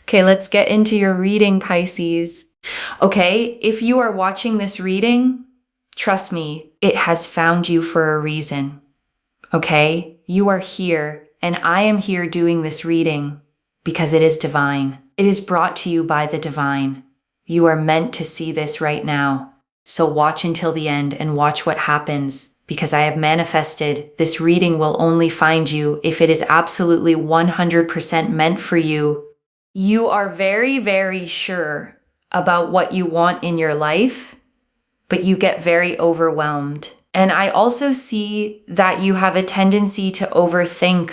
Okay, let's get into your reading, Pisces. Okay, if you are watching this reading, trust me, it has found you for a reason. Okay, you are here, and I am here doing this reading because it is divine. It is brought to you by the divine. You are meant to see this right now. So watch until the end and watch what happens, because I have manifested this reading will only find you if it is absolutely 100% meant for you. You are very, very sure about what you want in your life, but you get very overwhelmed. And I also see that you have a tendency to overthink.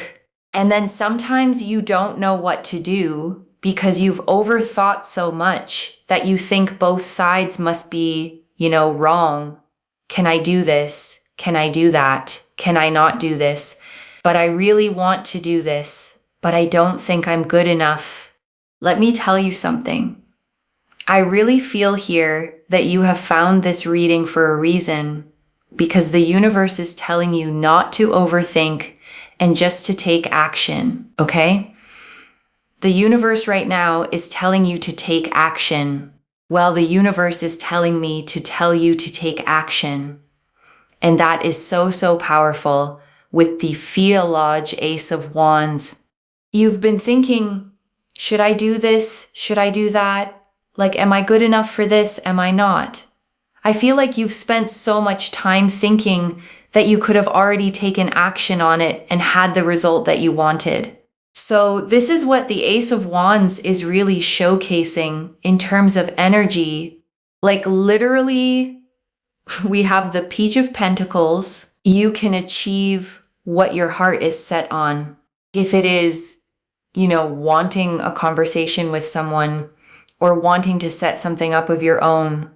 And then sometimes you don't know what to do because you've overthought so much that you think both sides must be, wrong. Can I do this? Can I do that? Can I not do this? But I really want to do this, but I don't think I'm good enough. Let me tell you something. I really feel here that you have found this reading for a reason, because the universe is telling you not to overthink and just to take action, okay? The universe right now is telling you to take action. Well, the universe is telling me to tell you to take action. And that is so, so powerful with the Theology Ace of Wands. You've been thinking, should I do this? Should I do that? Like, am I good enough for this? Am I not? I feel like you've spent so much time thinking that you could have already taken action on it and had the result that you wanted. So this is what the Ace of Wands is really showcasing in terms of energy. Like literally, we have the Page of Pentacles. You can achieve what your heart is set on. If it is, wanting a conversation with someone, or wanting to set something up of your own,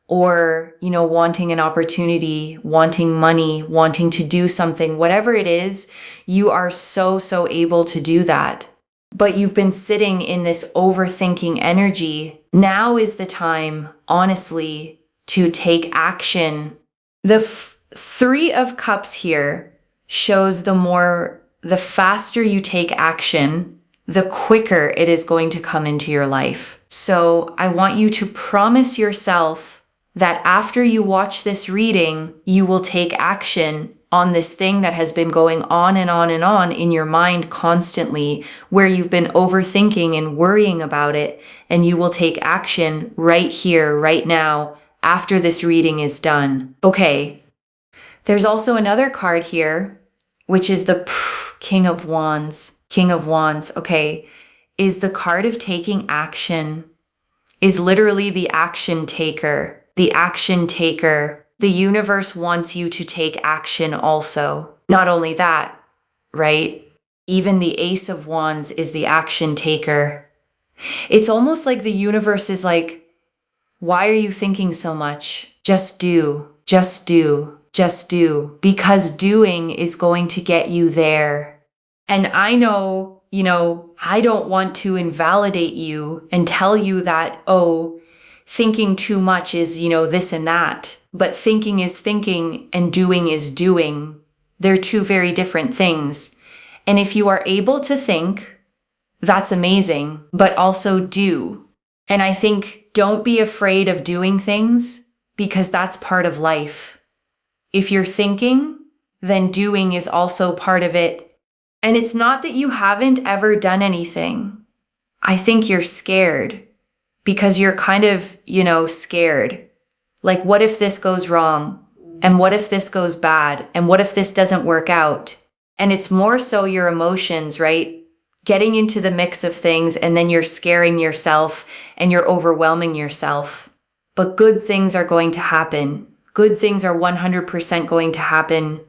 or, wanting an opportunity, wanting money, wanting to do something, whatever it is, you are so, so able to do that. But you've been sitting in this overthinking energy. Now is the time, honestly, to take action. The Three of Cups here shows the faster you take action, the quicker it is going to come into your life. So I want you to promise yourself that after you watch this reading, you will take action on this thing that has been going on and on and on in your mind constantly, where you've been overthinking and worrying about it, and you will take action right here, right now, after this reading is done. Okay, there's also another card here, which is the King of Wands. King of Wands, okay, is the card of taking action, is literally the action taker. The action taker. The universe wants you to take action also. Not only that, right? Even the Ace of Wands is the action taker. It's almost like the universe is like, why are you thinking so much? Just do, just do, just do. Because doing is going to get you there. And I know, I don't want to invalidate you and tell you that, thinking too much is, this and that. But thinking is thinking and doing is doing. They're two very different things. And if you are able to think, that's amazing, but also do. And I think don't be afraid of doing things, because that's part of life. If you're thinking, then doing is also part of it. And it's not that you haven't ever done anything. I think you're scared. Because you're kind of, scared. Like, what if this goes wrong? And what if this goes bad? And what if this doesn't work out? And it's more so your emotions, right? Getting into the mix of things, and then you're scaring yourself and you're overwhelming yourself. But good things are going to happen. Good things are 100% going to happen.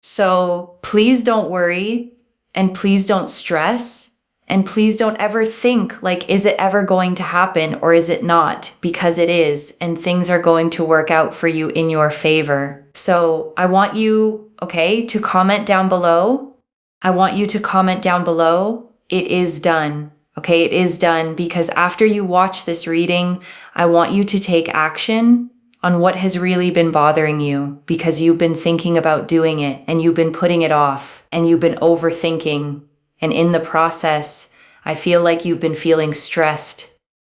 So please don't worry, and please don't stress. And please don't ever think like, is it ever going to happen or is it not? Because it is, and things are going to work out for you in your favor. So I want you, to comment down below. I want you to comment down below. It is done. Okay, it is done, because after you watch this reading, I want you to take action on what has really been bothering you, because you've been thinking about doing it and you've been putting it off and you've been overthinking. And in the process, I feel like you've been feeling stressed.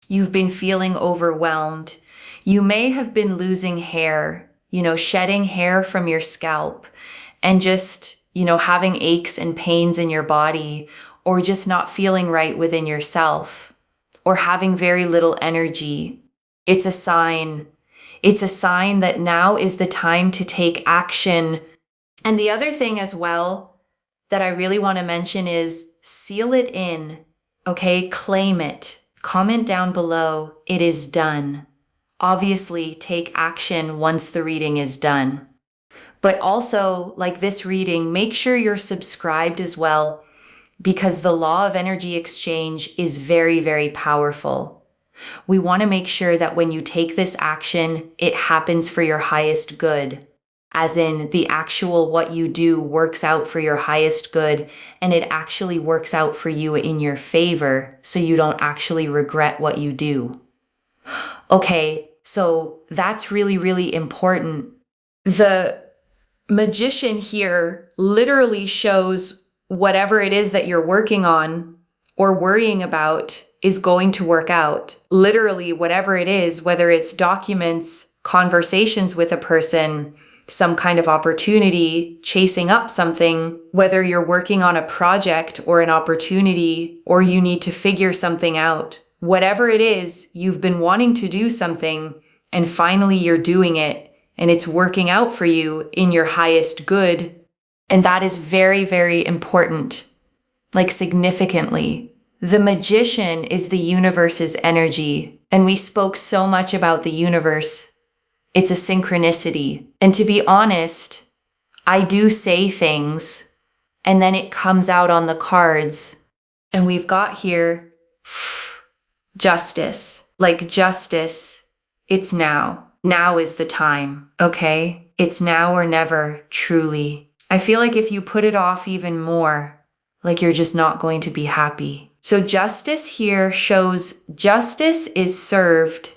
You've been feeling overwhelmed. You may have been losing hair, shedding hair from your scalp and just, having aches and pains in your body, or just not feeling right within yourself, or having very little energy. It's a sign. It's a sign that now is the time to take action. And the other thing as well that I really want to mention is seal it in, okay? Claim it. Comment down below, it is done. Obviously, take action once the reading is done. But also, like this reading, make sure you're subscribed as well, because the law of energy exchange is very, very powerful. We want to make sure that when you take this action, it happens for your highest good. As in, the actual what you do works out for your highest good, and it actually works out for you in your favor, so you don't actually regret what you do. Okay, so that's really, really important. The Magician here literally shows whatever it is that you're working on or worrying about is going to work out. Literally, whatever it is, whether it's documents, conversations with a person, some kind of opportunity, chasing up something, whether you're working on a project or an opportunity, or you need to figure something out. Whatever it is, you've been wanting to do something, and finally you're doing it, and it's working out for you in your highest good. And that is very, very important, like significantly. The Magician is the universe's energy, and we spoke so much about the universe. It's a synchronicity. And to be honest, I do say things, and then it comes out on the cards. And we've got here justice. Like justice, it's now. Now is the time, okay? It's now or never, truly. I feel like if you put it off even more, like you're just not going to be happy. So justice here shows justice is served.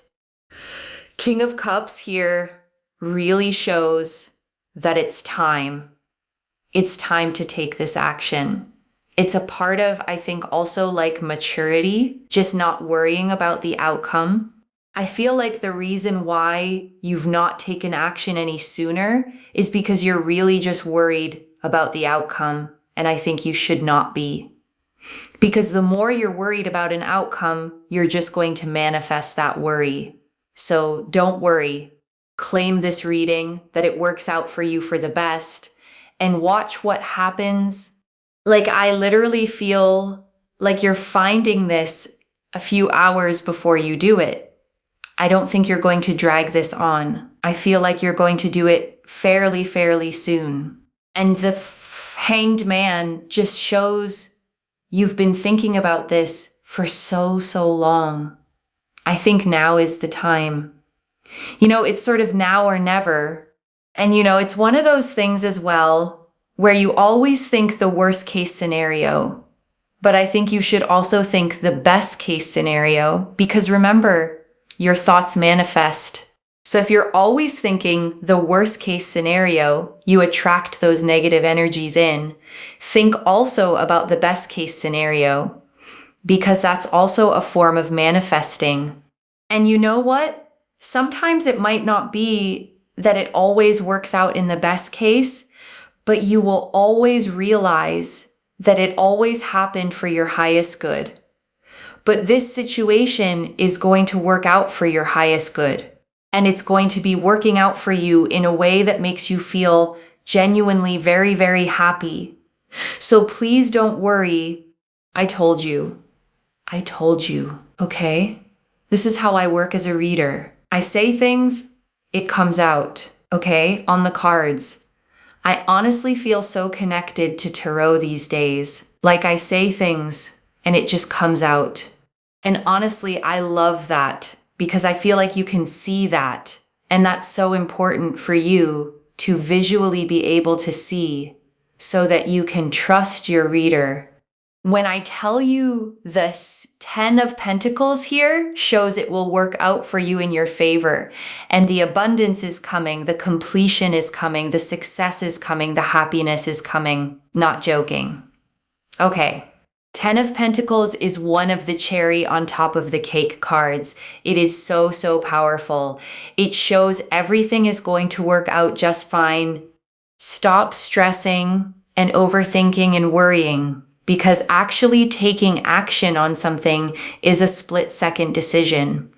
King of Cups here really shows that it's time. It's time to take this action. It's a part of, I think, also like maturity, just not worrying about the outcome. I feel like the reason why you've not taken action any sooner is because you're really just worried about the outcome, and I think you should not be. Because the more you're worried about an outcome, you're just going to manifest that worry. So don't worry. Claim this reading, that it works out for you for the best, and watch what happens. Like, I literally feel like you're finding this a few hours before you do it. I don't think you're going to drag this on. I feel like you're going to do it fairly soon. And the Hanged Man just shows you've been thinking about this for so long. I think now is the time. It's sort of now or never. And it's one of those things as well where you always think the worst case scenario, but I think you should also think the best case scenario, because remember, your thoughts manifest. So if you're always thinking the worst case scenario, you attract those negative energies in. Think also about the best case scenario, because that's also a form of manifesting. And you know what? Sometimes it might not be that it always works out in the best case, but you will always realize that it always happened for your highest good. But this situation is going to work out for your highest good. And it's going to be working out for you in a way that makes you feel genuinely very happy. So please don't worry. I told you, okay? This is how I work as a reader. I say things, it comes out, okay? On the cards. I honestly feel so connected to tarot these days. Like, I say things and it just comes out. And honestly, I love that because I feel like you can see that. And that's so important for you to visually be able to see so that you can trust your reader. When I tell you the 10 of Pentacles here shows it will work out for you in your favor, and the abundance is coming, the completion is coming, the success is coming, the happiness is coming. Not joking. Okay, Ten of Pentacles is one of the cherry on top of the cake cards. It is so, so powerful. It shows everything is going to work out just fine. Stop stressing and overthinking and worrying, because actually taking action on something is a split-second decision.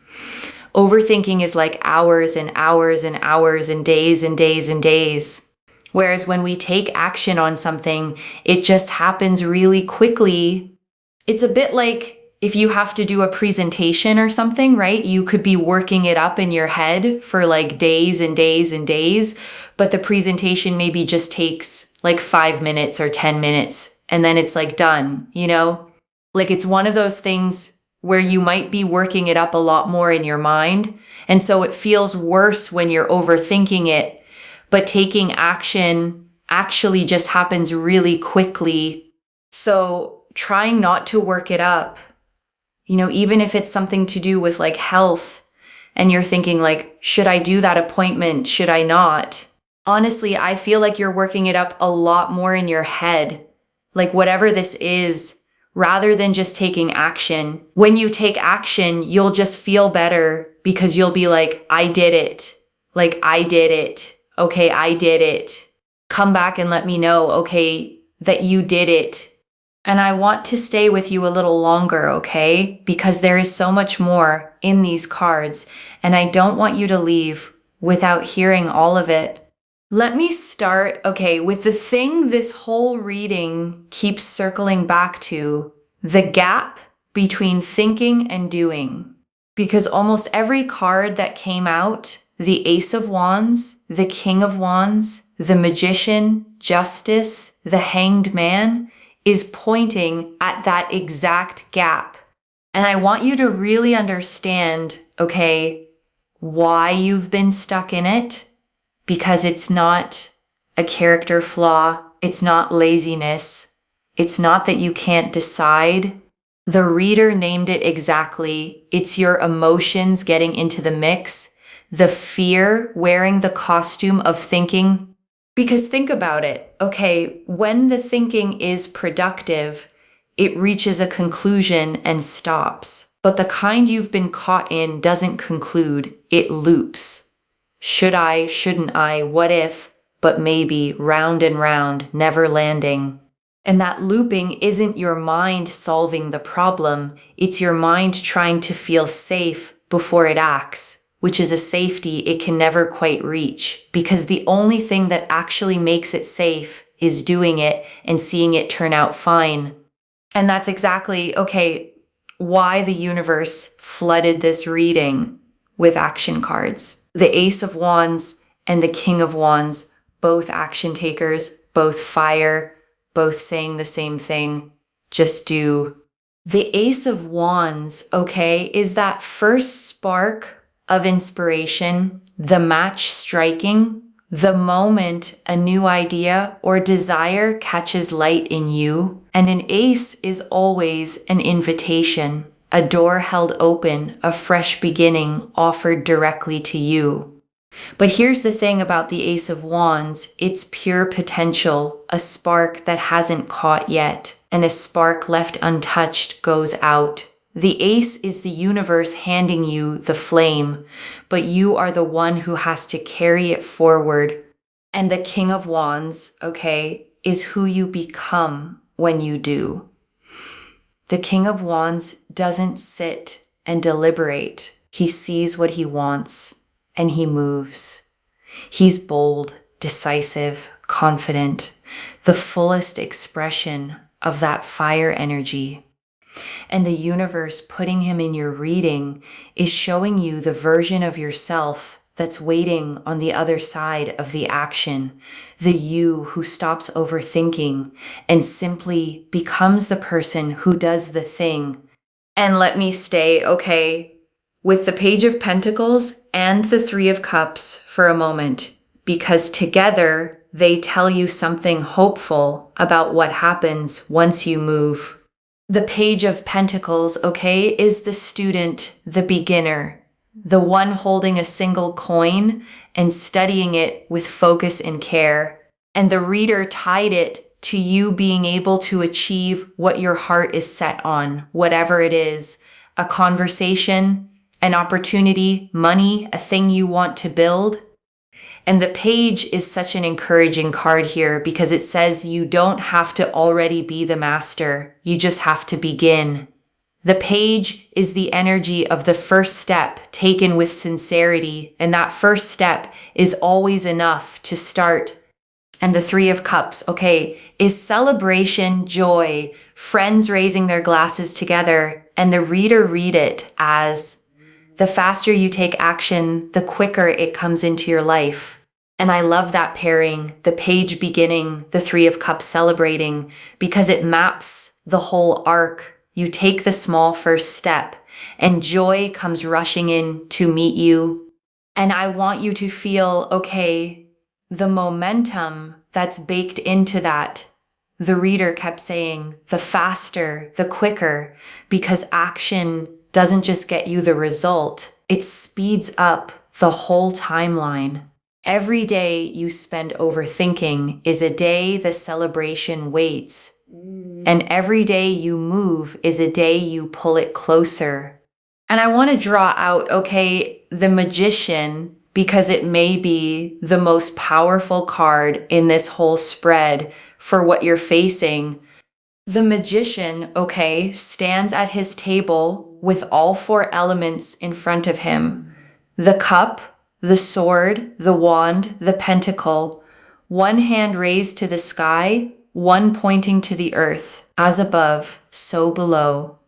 Overthinking is like hours and hours and hours and days and days and days. Whereas when we take action on something, it just happens really quickly. It's a bit like if you have to do a presentation or something, right? You could be working it up in your head for like days and days and days, but the presentation maybe just takes like 5 minutes or 10 minutes, and then it's like done, you know? Like it's one of those things where you might be working it up a lot more in your mind, and so it feels worse when you're overthinking it, but taking action actually just happens really quickly. So trying not to work it up, you know, even if it's something to do with like health and you're thinking like, should I do that appointment? Should I not? Honestly, I feel like you're working it up a lot more in your head. Like whatever this is, rather than just taking action. When you take action, you'll just feel better because you'll be like, I did it. Like I did it. Okay, I did it. Come back and let me know, okay, that you did it. And I want to stay with you a little longer, okay? Because there is so much more in these cards, and I don't want you to leave without hearing all of it. Let me start, okay, with the thing this whole reading keeps circling back to, the gap between thinking and doing. Because almost every card that came out, the Ace of Wands, the King of Wands, the Magician, Justice, the Hanged Man, is pointing at that exact gap. And I want you to really understand, okay, why you've been stuck in it, because it's not a character flaw. It's not laziness. It's not that you can't decide. The reader named it exactly. It's your emotions getting into the mix, the fear wearing the costume of thinking. Because think about it, okay, when the thinking is productive, it reaches a conclusion and stops. But the kind you've been caught in doesn't conclude, it loops. Should I, shouldn't I, what if, but maybe, round and round, never landing. And that looping isn't your mind solving the problem, it's your mind trying to feel safe before it acts, which is a safety it can never quite reach, because the only thing that actually makes it safe is doing it and seeing it turn out fine. And that's exactly, okay, why the universe flooded this reading with action cards. The Ace of Wands and the King of Wands, both action takers, both fire, both saying the same thing, just do. The Ace of Wands, okay, is that first spark of inspiration, the match striking, the moment a new idea or desire catches light in you. And an ace is always an invitation, a door held open, a fresh beginning offered directly to you. But here's the thing about the Ace of Wands, it's pure potential, a spark that hasn't caught yet, and a spark left untouched goes out. The ace is the universe handing you the flame, but you are the one who has to carry it forward. And the King of Wands, okay, is who you become when you do. The King of Wands doesn't sit and deliberate. He sees what he wants and he moves. He's bold, decisive, confident, the fullest expression of that fire energy. And the universe putting him in your reading is showing you the version of yourself that's waiting on the other side of the action, the you who stops overthinking and simply becomes the person who does the thing. And let me stay, okay, with the Page of Pentacles and the Three of Cups for a moment, because together they tell you something hopeful about what happens once you move. The Page of Pentacles, okay, is the student, the beginner, the one holding a single coin and studying it with focus and care. And the reader tied it to you being able to achieve what your heart is set on, whatever it is, a conversation, an opportunity, money, a thing you want to build. And the page is such an encouraging card here because it says you don't have to already be the master. You just have to begin. The page is the energy of the first step taken with sincerity, and that first step is always enough to start. And the Three of Cups, is celebration, joy, friends raising their glasses together, and the reader read it as the faster you take action, the quicker it comes into your life. And I love that pairing, the page beginning, the Three of Cups celebrating, because it maps the whole arc. You take the small first step and joy comes rushing in to meet you. And I want you to feel, the momentum that's baked into that. The reader kept saying, the faster, the quicker, because action doesn't just get you the result, it speeds up the whole timeline. Every day you spend overthinking is a day the celebration waits. And every day you move is a day you pull it closer. And I want to draw out, the Magician, because it may be the most powerful card in this whole spread for what you're facing. The Magician, stands at his table with all four elements in front of him. The cup, the sword, the wand, the pentacle, one hand raised to the sky, one pointing to the earth, as above, so below.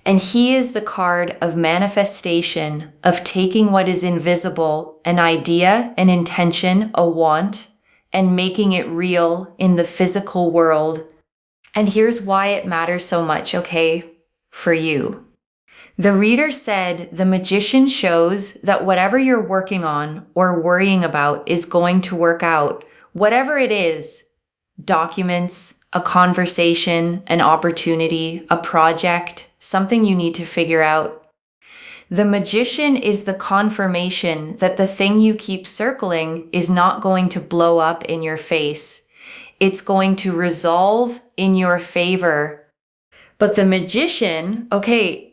And he is the card of manifestation, of taking what is invisible, an idea, an intention, a want, and making it real in the physical world. And here's why it matters so much, for you. The reader said the Magician shows that whatever you're working on or worrying about is going to work out, whatever it is, documents, a conversation, an opportunity, a project, something you need to figure out. The Magician is the confirmation that the thing you keep circling is not going to blow up in your face. It's going to resolve in your favor. But the Magician,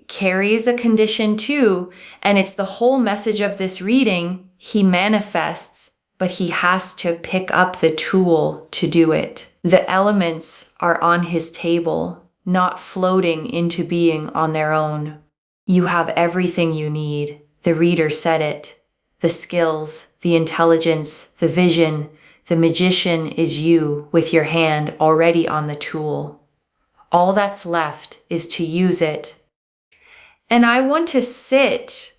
carries a condition too, and it's the whole message of this reading. He manifests, but he has to pick up the tool to do it. The elements are on his table, not floating into being on their own. You have everything you need. The reader said it. The skills, the intelligence, the vision. The Magician is you with your hand already on the tool. All that's left is to use it. And I want to sit,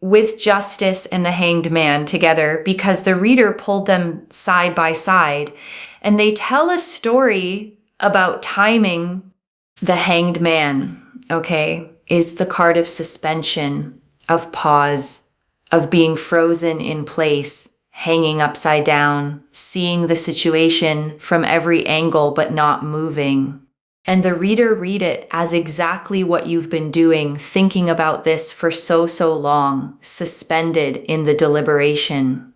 with Justice and the Hanged Man together because the reader pulled them side by side. And they tell a story about timing. The Hanged Man, is the card of suspension, of pause, of being frozen in place, hanging upside down, seeing the situation from every angle but not moving. And the reader read it as exactly what you've been doing, thinking about this for so long, suspended in the deliberation.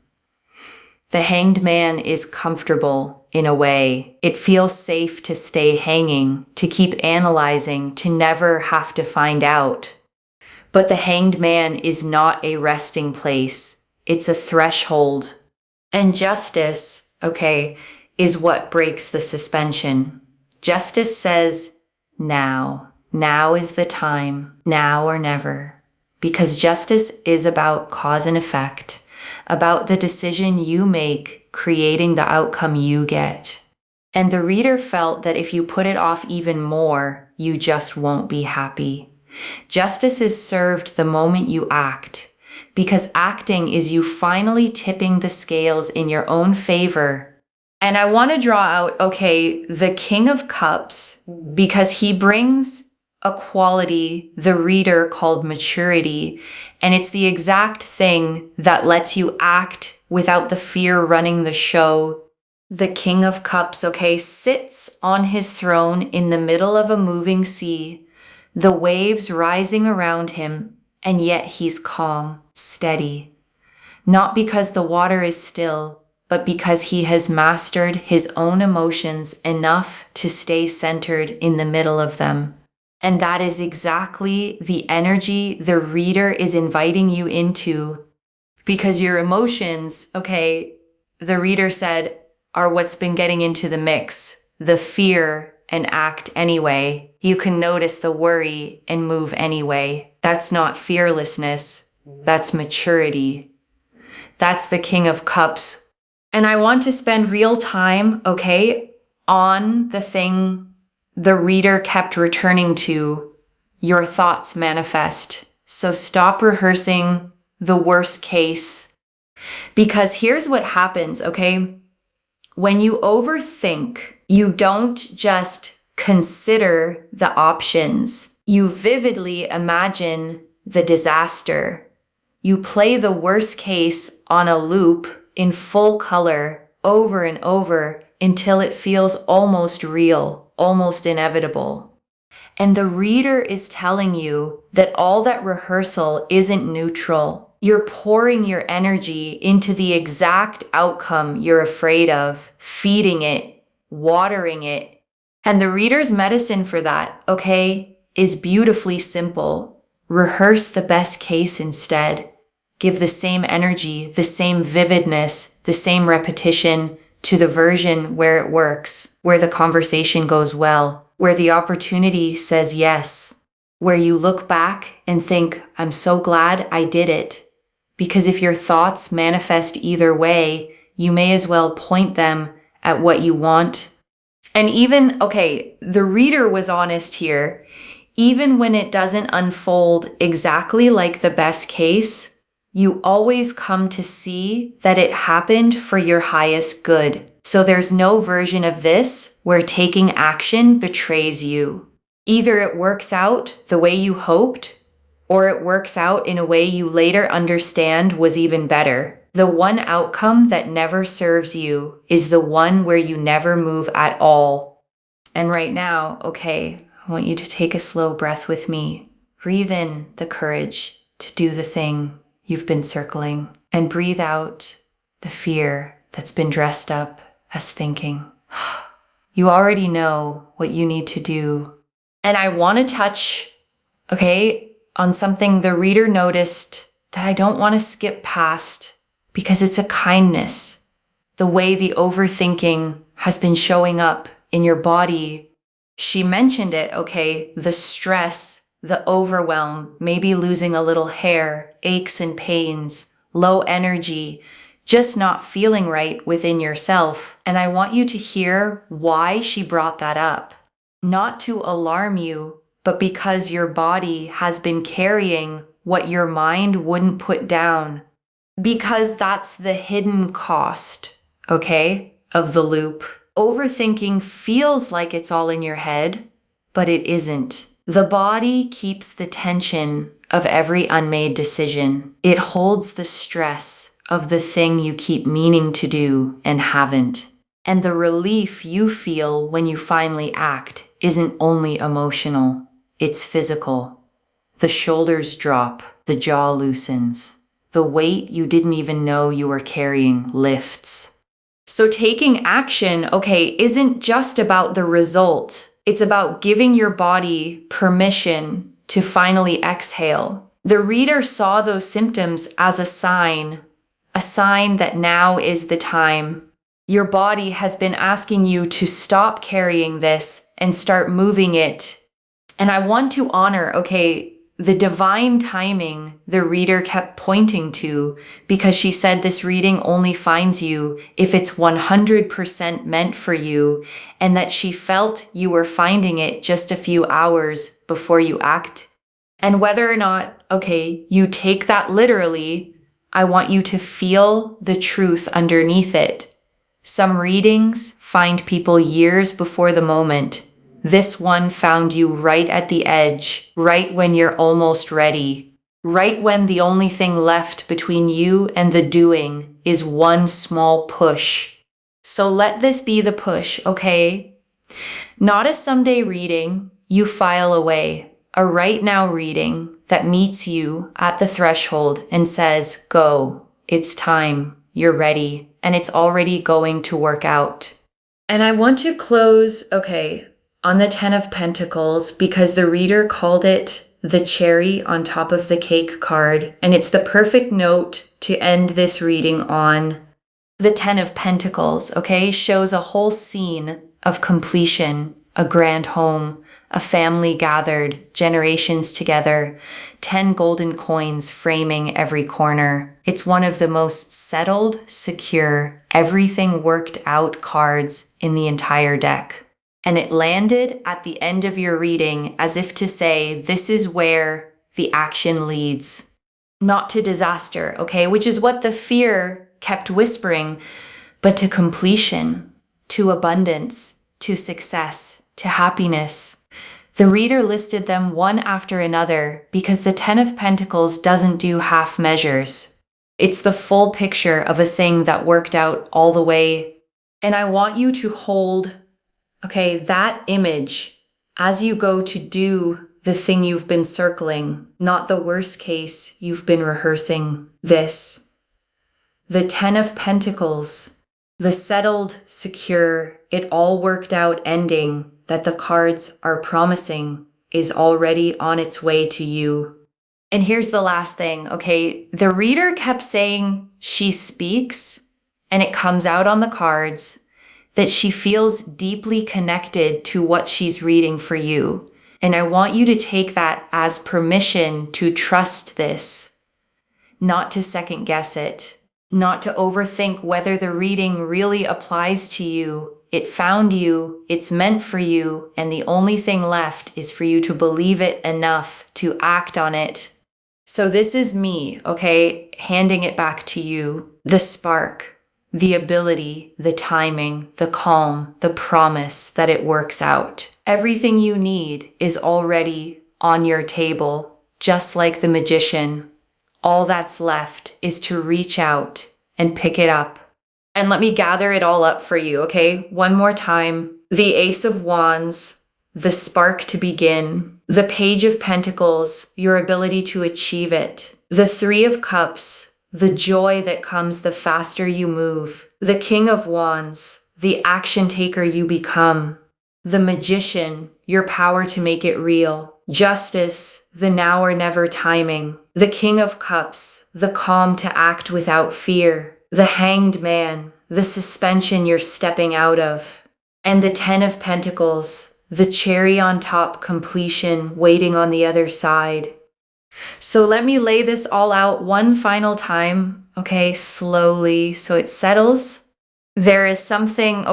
The Hanged Man is comfortable in a way. It feels safe to stay hanging, to keep analyzing, to never have to find out. But the Hanged Man is not a resting place. It's a threshold. And Justice, is what breaks the suspension. Justice says, now is the time, now or never. Because justice is about cause and effect, about the decision you make, creating the outcome you get. And the reader felt that if you put it off even more, you just won't be happy. Justice is served the moment you act, because acting is you finally tipping the scales in your own favor. And I want to draw out, the King of Cups, because he brings a quality the reader called maturity, and it's the exact thing that lets you act without the fear running the show. The King of Cups, sits on his throne in the middle of a moving sea, the waves rising around him, and yet he's calm, steady. Not because the water is still, but because he has mastered his own emotions enough to stay centered in the middle of them. And that is exactly the energy the reader is inviting you into, because your emotions, the reader said, are what's been getting into the mix, the fear and act anyway. You can notice the worry and move anyway. That's not fearlessness. That's maturity. That's the King of Cups. And I want to spend real time, on the thing the reader kept returning to. Your thoughts manifest. So stop rehearsing the worst case. Because here's what happens, When you overthink, you don't just consider the options. You vividly imagine the disaster. You play the worst case on a loop in full color over and over until it feels almost real, almost inevitable. And the reader is telling you that all that rehearsal isn't neutral. You're pouring your energy into the exact outcome you're afraid of, feeding it, watering it. And the reader's medicine for that, is beautifully simple. Rehearse the best case instead. Give the same energy, the same vividness, the same repetition to the version where it works, where the conversation goes well, where the opportunity says yes, where you look back and think, I'm so glad I did it. Because if your thoughts manifest either way, you may as well point them at what you want. And even, the reader was honest here. Even when it doesn't unfold exactly like the best case, you always come to see that it happened for your highest good. So there's no version of this where taking action betrays you. Either it works out the way you hoped, or it works out in a way you later understand was even better. The one outcome that never serves you is the one where you never move at all. And right now, I want you to take a slow breath with me. Breathe in the courage to do the thing you've been circling, and breathe out the fear that's been dressed up as thinking. You already know what you need to do. And I want to touch, on something the reader noticed that I don't want to skip past, because it's a kindness. The way the overthinking has been showing up in your body. She mentioned it, the stress, the overwhelm, maybe losing a little hair, aches and pains, low energy, just not feeling right within yourself. And I want you to hear why she brought that up. Not to alarm you, but because your body has been carrying what your mind wouldn't put down. Because that's the hidden cost, of the loop. Overthinking feels like it's all in your head, but it isn't. The body keeps the tension of every unmade decision. It holds the stress of the thing you keep meaning to do and haven't. And the relief you feel when you finally act isn't only emotional, it's physical. The shoulders drop, the jaw loosens. The weight you didn't even know you were carrying lifts. So taking action, isn't just about the result. It's about giving your body permission to finally exhale. The reader saw those symptoms as a sign that now is the time. Your body has been asking you to stop carrying this and start moving it. And I want to honor, the divine timing the reader kept pointing to, because she said this reading only finds you if it's 100% meant for you, and that she felt you were finding it just a few hours before you act. And whether or not, you take that literally, I want you to feel the truth underneath it. Some readings find people years before the moment. This one found you right at the edge, right when you're almost ready, right when the only thing left between you and the doing is one small push. So let this be the push, Not a someday reading you file away, a right now reading that meets you at the threshold and says, go, it's time, you're ready. and it's already going to work out. And I want to close, on the 10 of Pentacles because the reader called it the cherry on top of the cake card, and it's the perfect note to end this reading on. The 10 of Pentacles, shows a whole scene of completion, a grand home, a family gathered, generations together, 10 golden coins framing every corner. It's one of the most settled, secure, everything worked out cards in the entire deck. And it landed at the end of your reading as if to say, this is where the action leads. Not to disaster, which is what the fear kept whispering, but to completion, to abundance, to success, to happiness. The reader listed them one after another because the 10 of Pentacles doesn't do half measures. It's the full picture of a thing that worked out all the way. And I want you to hold, that image as you go to do the thing you've been circling, not the worst case you've been rehearsing this. The 10 of Pentacles, the settled, secure, it all worked out ending that the cards are promising is already on its way to you. And here's the last thing, The reader kept saying she speaks, and it comes out on the cards, that she feels deeply connected to what she's reading for you. And I want you to take that as permission to trust this, not to second guess it, not to overthink whether the reading really applies to you. It found you, it's meant for you, and the only thing left is for you to believe it enough to act on it. So this is me, handing it back to you. The spark, the ability, the timing, the calm, the promise that it works out. Everything you need is already on your table, just like the magician. All that's left is to reach out and pick it up. And let me gather it all up for you, One more time. The Ace of Wands, the spark to begin. The Page of Pentacles, your ability to achieve it. The 3 of Cups, the joy that comes the faster you move. The King of Wands, the action taker you become. The Magician, your power to make it real. Justice, the now or never timing. The King of Cups, the calm to act without fear. The Hanged Man, the suspension you're stepping out of. And the 10 of Pentacles, the cherry on top completion waiting on the other side. So let me lay this all out one final time, slowly, so it settles. There is something,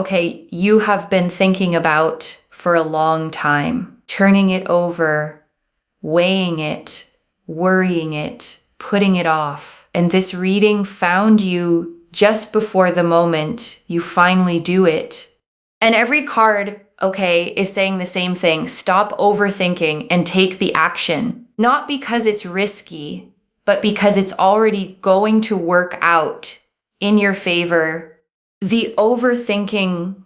you have been thinking about for a long time, turning it over, weighing it, worrying it, putting it off. And this reading found you just before the moment you finally do it. And every card, is saying the same thing. Stop overthinking and take the action. Not because it's risky, but because it's already going to work out in your favor. The overthinking,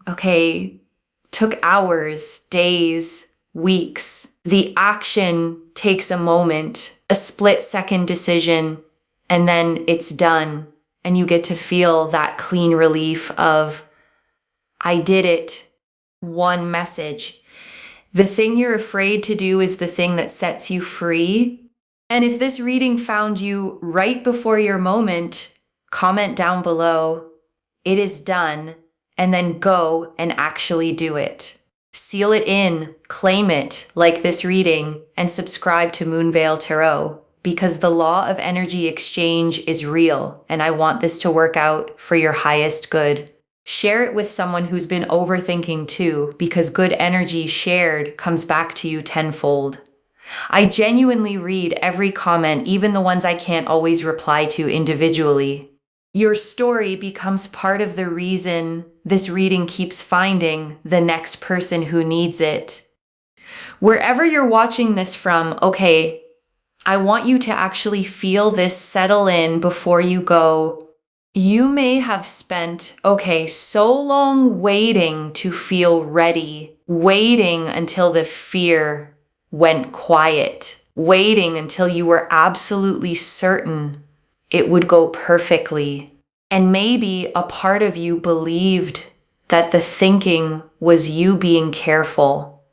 took hours, days, weeks. The action takes a moment, a split-second decision, and then it's done. And you get to feel that clean relief of, I did it. One message. The thing you're afraid to do is the thing that sets you free. And if this reading found you right before your moment, comment down below, it is done, and then go and actually do it. Seal it in, claim it, like this reading, and subscribe to Moonveil Tarot, because the law of energy exchange is real, and I want this to work out for your highest good. Share it with someone who's been overthinking too, because good energy shared comes back to you tenfold. I genuinely read every comment, even the ones I can't always reply to individually. Your story becomes part of the reason this reading keeps finding the next person who needs it. Wherever you're watching this from, I want you to actually feel this settle in before you go. You may have spent, so long waiting to feel ready, waiting until the fear went quiet, waiting until you were absolutely certain it would go perfectly. And maybe a part of you believed that the thinking was you being careful,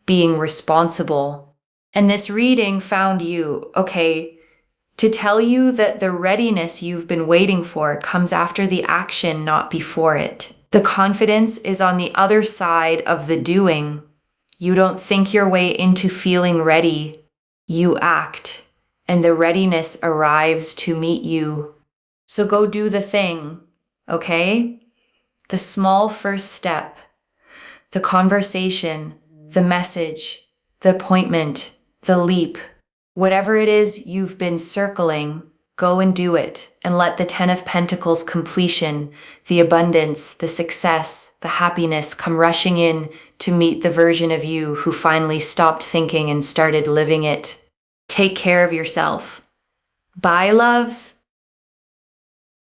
being responsible. And this reading found you, okay, to tell you that the readiness you've been waiting for comes after the action, not before it. The confidence is on the other side of the doing. You don't think your way into feeling ready. You act, and the readiness arrives to meet you. So go do the thing, okay? The small first step, the conversation, the message, the appointment, the leap. Whatever it is you've been circling, go and do it, and let the 10 of Pentacles completion, the abundance, the success, the happiness come rushing in to meet the version of you who finally stopped thinking and started living it. Take care of yourself. Bye, loves.